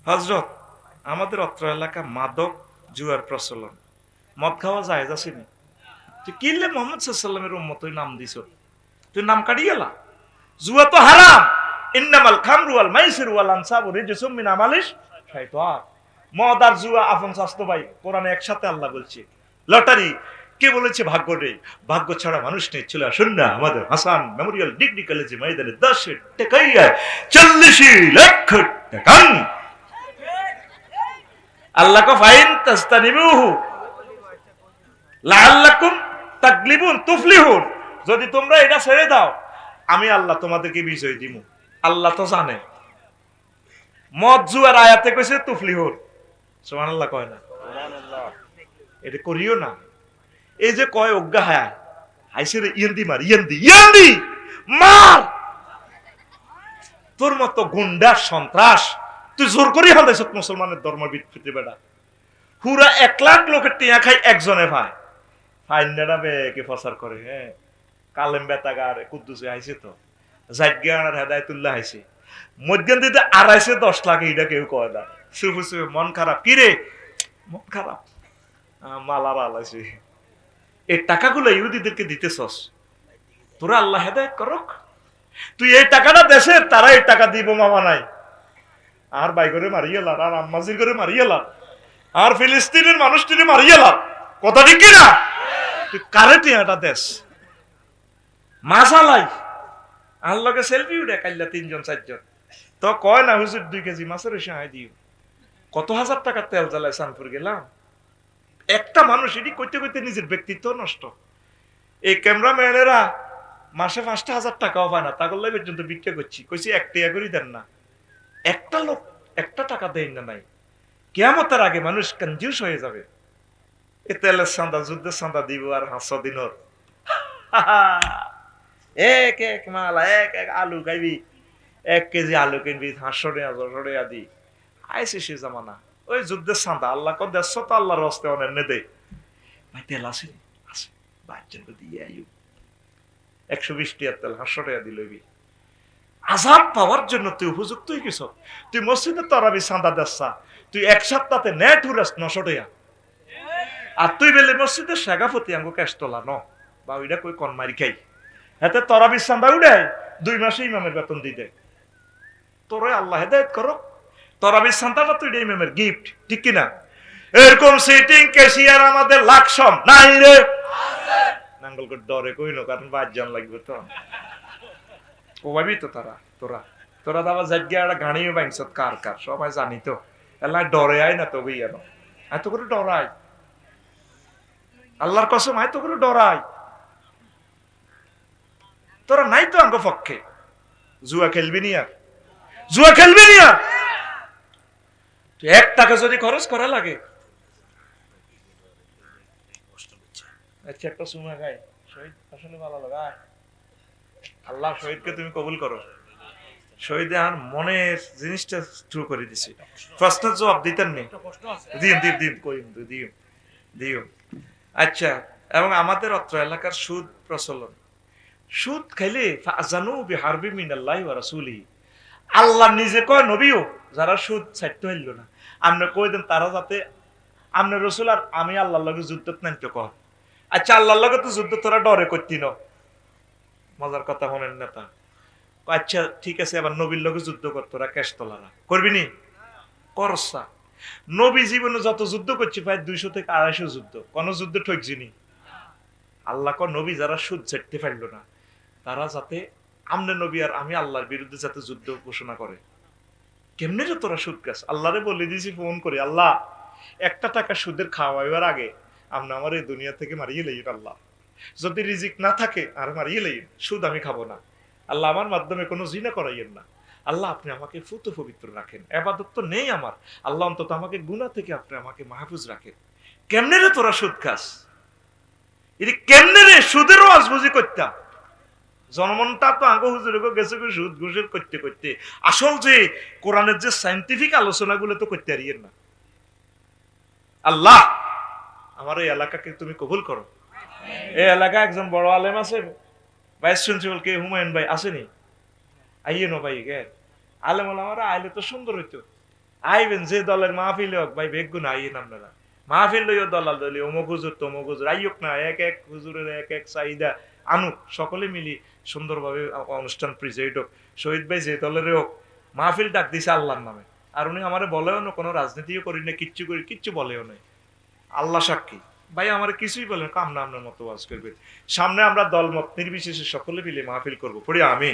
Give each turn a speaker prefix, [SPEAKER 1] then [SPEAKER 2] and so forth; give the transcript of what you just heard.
[SPEAKER 1] হযরত, আমাদের অত্র এলাকা মাদক জুয়ার প্রচলন, মদ খাওয়া জায়েজ আছে নি? তুই কিনলে মোহাম্মদ সাল্লাল্লাহু আলাইহি ওয়াসাল্লামের উম্মত নাম দিছ, তুই নাম কাটিয়ে গেলা। জুয়া তো হারাম। ইন্নামাল খামরু ওয়াল মাইসিরু ওয়াল আনসাবু রিজসুম মিন আমালিশ শাইতান। মদ আর জুয়া আপন স্বাস্থ্য ভাই, কোরআনে একসাথে আল্লাহ বলছে। লটারি কে বলেছে ভাগ্য নেই? ভাগ্য ছাড়া মানুষ নেই। চলে আসুন না আমাদের হাসান মেমোরিয়াল ডিগ্রি কলেজে ময়দানে 10 টাকাইয়া 40 লাখ টাকা। আল্লাহ কো ফাইন তাস্তানিবুহু লাআল্লাকুম তাগলিবুন তুফলিহুন। যদি তোমরা এটা ছেড়ে দাও, আমি আল্লাহ তোমাদেরকে বিজয় দিব। আল্লাহ তো জানে। মদ জুয়ার আয়াতে কইছে তুফলিহুন, সুবহানাল্লাহ কয় না? এটা করিও না। এই যে কয় অজ্ঞা হায় হাইছে রে, ইয়ান্দি মার, ইয়ান্দি ইয়ান্দি মার। তোর মতো গুন্ডা সন্ত্রাস তুই জোর করি হালাইছ মুসলমানের ধর্ম বিকৃতি বেড়া। পুরা 1 লাখ লোকের টিয়া খাই একজনে ভাই ফাইন্ডারা বেকে প্রচার করে। হ্যাঁ, কালেম বেতাগার কুদ্দুসে আইছে তো, জাইদগান আর হেদায়েতুল্লাহ আইছে, মধ্যখান দিতে আড়াইছে 10 লাখ। এইটা কেউ কয় না। সুফু সুফু মন খারাপ, কি রে মন খারাপ, মালার আলাইছে। এই টাকাগুলো ইহুদিদেরকে দিতেছস, তোরা আল্লাহ হেদায়েত করক। তুই এই টাকাটা দেশের, তারা এই টাকা দিব মামা নাই। আর ভাই করে মারিয়েলা, আর আম্মাজির করে মারিয়েলা, আর ফিলিস্তিনের মানুষটিরে মারিয়েলা। কথা ঠিক কিনা? তুই কারে টিয়াটা দেশ মাছালাই আর লগে সেলফি উঠে কাইলা 3 জন 4 জন। তো কয় না হুজুর 2 কেজি মাছের সাহায্য দিও। কত হাজার টাকা তেল জ্বালায় সানপুর গেলাম। একটা মানুষ এটি কইতে কইতে নিজের ব্যক্তিত্ব নষ্ট। এই ক্যামেরাম্যানেরা মাসে 5,000 টাকাও পায় না, তাগল্লাই পর্যন্ত বিক্রি করছি। কইছি 1 টাকা করে দেন না। একটা লোক 1 টাকা দেয় না নাই। কিয়ামতের আগে মানুষ কনজিউস হয়ে যাবে। এ তেলের চাঁদা, যুদ্ধের চাঁদা দিব আর 500 দিনের এক এক মাল, এক এক আলু খাইবি, 1 কেজি আলু কিনবি 500 টাকা 600 টাকা দি। আইসে সে জামানা। ওই যুদ্ধের চাঁদা আল্লাহ কো দেশ তো আল্লাহর হস্তে অনেক দে। ভাই তেল আছে? আছে। বাচ্চাকে দিয়ে আইও 120 টাকা তেল 500 টাকা দিলবি। আযাব পাওয়ার জন্য তুই উপযুক্ত হয়ে গেছ। তুই মসজিদে তারাবি চাঁদা দেসা, তুই এক সপ্তাহে নেট উড়াস 900 টাকা। আর তুই বেলে মসজিদের শেগাফতি আঙ্গো ক্যাশ তোলা ন বা ওইটা কই কন মারি খাই। হাতে তরাবির চাঁদা উড়াই 2 মাসে ইমামের বেতন দিয়ে দেয়। তোরে আল্লাহ হেদায়েত করো। তরাবির চাঁদাটা তুই ইমামের গিফট, ঠিক কিনা? এরকম সিটিং ক্যাশিয়ার আমাদের লাখসম নাই রে। নাঙ্গলকোট ডরে কইনো, কারণ 5 জন লাগবে তো। কইবি তো তারা, তোরা তোরা তো আবার জায়গা একটা গাড়িও বাইছত কার কার সবাই জানি তো। এলা ডরে আয় না তো বইয়ান, এত করে ডরাই আল্লাহর কসম, এত করে ডরাই। তোরা নাই তো আঙ্গ পক্ষে। জুয়া খেলবি নি আর, জুয়া খেলবি নি আর। 1 টাকা যদি খরচ করা লাগে, আচ্ছা একটা সুমা গাই শহীদ আসলে ভালো লাগায়। আল্লাহ শহীদকে তুমি কবুল করো। শহীদ আর মনের জিনিসটা থ্রু করে দিছি। প্রশ্নের জবাব দিতেন নি? দিন দিন দিন কই দিও দিও। আচ্ছা, এবং আমাদের অত্র এলাকার সুদ প্রচলন। সুদ খাইলে ফাজানু বিহারবি মিনাল্লাহি ওয়া রাসূলিহি। আল্লাহ নিজে কয় নবীও যারা সুদ ছাড়তে হইল না, আমরা কই দেন তারা যাতে আমরা রাসূল আর আমি আল্লাহর লগে যুদ্ধ নাইতে কর। আচ্ছা, আল্লাহর লগে তো যুদ্ধ তোরা ডরে করতি না। মজার কথা শুনেন না তা। আচ্ছা ঠিক আছে, আবার নবীর লগে যুদ্ধ কর, তোরা ক্যাশ তোলারা করবি নি? করসা। নবী জীবনে যত যুদ্ধ করছে প্রায় 200 থেকে 250 যুদ্ধ, কোন যুদ্ধ ঠকছিনি। আল্লাহ কো নবী যারা সুদ ছাড়তে পারল না, তারা যাতে আমনে নবী আর আমি আল্লাহর বিরুদ্ধে যাতে যুদ্ধ ঘোষণা করে। কেমনে রে তোরা সুদ খাস? আল্লাহরে বলে দিয়েছি ফোন করে, আল্লাহ 1 টাকা সুদের খাওয়াইবার আগে আপনি আমার এই দুনিয়া থেকে মারিয়ে লইন। আল্লাহ যদি রিজিক না থাকে আর মারিয়ে লইন, সুদ আমি খাবো না। আল্লাহ আমার মাধ্যমে কোনো জিনা করাইয়েন না। আল্লাহ আপনি আমাকে ফুত পবিত্র রাখেন। ইবাদত তো নেই আমার, আল্লাহ অন্তত আমাকে গুনাহ থেকে আপনি আমাকে মাহফুজ রাখেন। কেমনে রে তোরা সুদ খাস? এটি কেমনে রে? সুদেরও আজবুজি করতাম। জনমনটা তো আগে হুজুরে গেছে সুদ ঘুষের করতে করতে। আসল যে কোরআনের যে সায়েন্টিফিক আলোচনাগুলো তো করতে পারিয়েন না। আল্লাহ আমার এই এলাকাকে তুমি কবুল করো। এই এলাকা একজন বড় আলেম আছে, ভাইস প্রিন্সিপাল কে হুমায়ুন ভাই আসেনি? আইয়ে নো ভাই গে আলেম ওলামারা আইলে তো সুন্দর হইতো। আইবেন যে দলের মাহফিল হোক ভাই বেগুন আইয়েন আপনারা মাহফিল লইও দলাল দলি অমুক হুজুর তমুক হুজুর আইয়ক না এক এক হুজুরের এক এক চাহিদা আনুক সকলে মিলি সুন্দরভাবে অনুষ্ঠান প্রিজাইড হোক শহীদ ভাই যে দলের হোক মাহফিল ডাক দিছে আল্লাহর নামে আর উনি আমারে বলেও না কোনো রাজনীতিও করি না কিচ্ছু করি কিচ্ছু বলেও নাই আল্লাহ সাক্ষী ভাই আমার কিছুই বলেন কাম না আপনার মতো ওয়াজ করবে সামনে আমরা দলমত নির্বিশেষে সকলে মিলে মাহফিল করবো পড়ি আমি